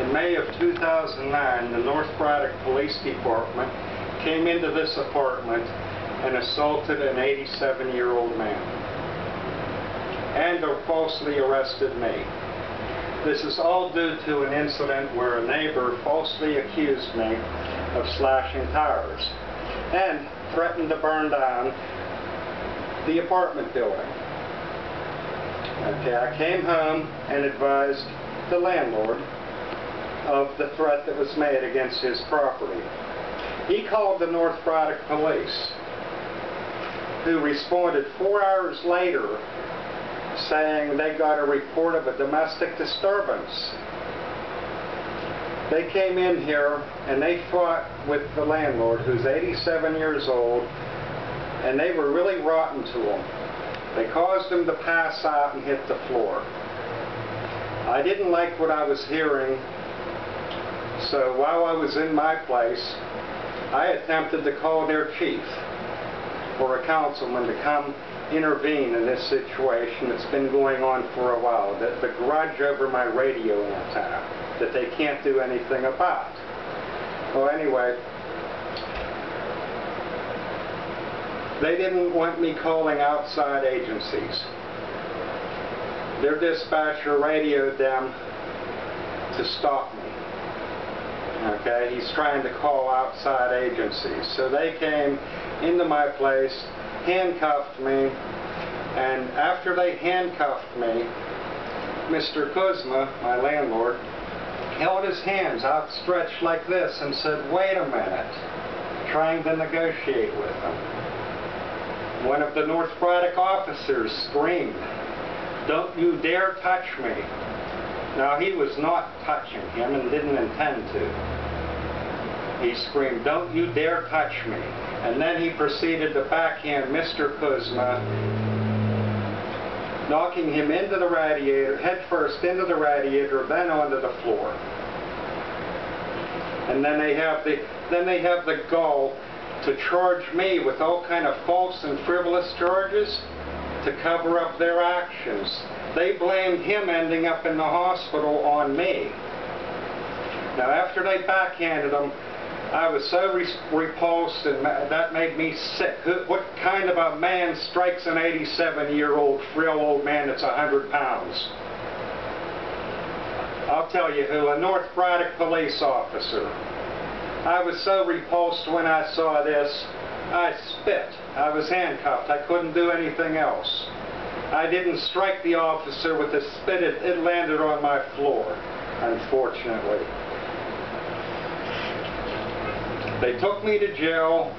In May of 2009, the North Braddock Police Department came into this apartment and assaulted an 87-year-old man and falsely arrested me. This is all due to an incident where a neighbor falsely accused me of slashing tires and threatened to burn down the apartment building. Okay, I came home and advised the landlord of the threat that was made against his property. He called the North Braddock Police, who responded 4 hours later saying they got a report of a domestic disturbance. They came in here and they fought with the landlord, who's 87 years old, and they were really rotten to him. They caused him to pass out and hit the floor. I didn't like what I was hearing, so while I was in my place, I attempted to call their chief or a councilman to come intervene in this situation that's been going on for a while. The grudge over my radio antenna that they can't do anything about. Well, anyway, they didn't want me calling outside agencies. Their dispatcher radioed them to stop me. Okay, he's trying to call outside agencies. So they came into my place, handcuffed me, and after they handcuffed me, Mr. Kuzma, my landlord, held his hands outstretched like this and said, "Wait a minute," trying to negotiate with him. One of the North Braddock officers screamed, "Don't you dare touch me." Now, he was not touching him and didn't intend to. He screamed, "Don't you dare touch me." And then he proceeded to backhand Mr. Kuzma, knocking him into the radiator, head first into the radiator, then onto the floor. And then they have the gall to charge me with all kind of false and frivolous charges to cover up their actions. They blamed him ending up in the hospital on me. Now, after they backhanded him, I was so repulsed, and that made me sick. What kind of a man strikes an 87-year-old, frail old man that's 100 pounds? I'll tell you who, a North Braddock police officer. I was so repulsed when I saw this, I spit. I was handcuffed. I couldn't do anything else. I didn't strike the officer with the spit. It landed on my floor, unfortunately. They took me to jail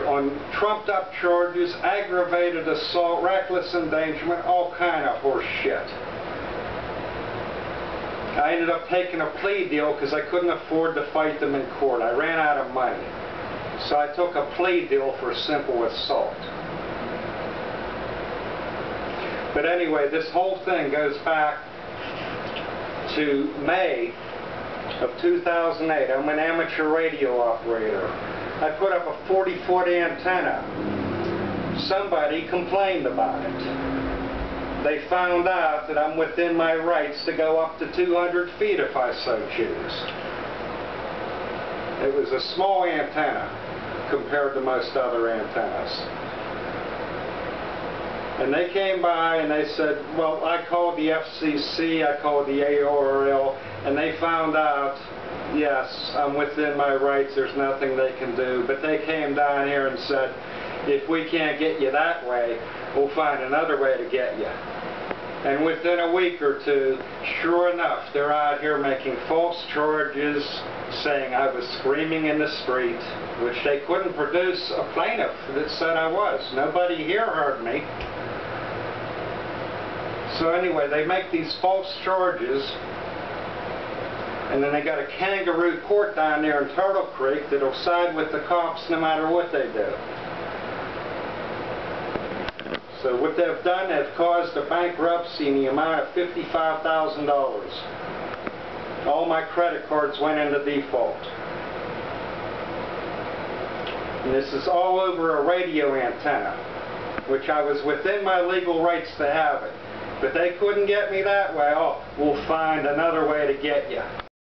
on trumped-up charges, aggravated assault, reckless endangerment, all kind of horse shit. I ended up taking a plea deal because I couldn't afford to fight them in court. I ran out of money. So I took a plea deal for simple assault. But anyway, this whole thing goes back to May of 2008. I'm an amateur radio operator. I put up a 40-foot antenna. Somebody complained about it. They found out that I'm within my rights to go up to 200 feet if I so choose. It was a small antenna compared to most other antennas. And they came by and they said, well, I called the FCC, I called the ARRL, and they found out, yes, I'm within my rights, there's nothing they can do. But they came down here and said, if we can't get you that way, we'll find another way to get you. And within a week or two, sure enough, they're out here making false charges, saying I was screaming in the street, which they couldn't produce a plaintiff that said I was. Nobody here heard me. So anyway, they make these false charges, and then they got a kangaroo court down there in Turtle Creek that'll side with the cops no matter what they do. So what they've done, they've caused a bankruptcy in the amount of $55,000. All my credit cards went into default. And this is all over a radio antenna, which I was within my legal rights to have it. But they couldn't get me that way. Oh, we'll find another way to get you.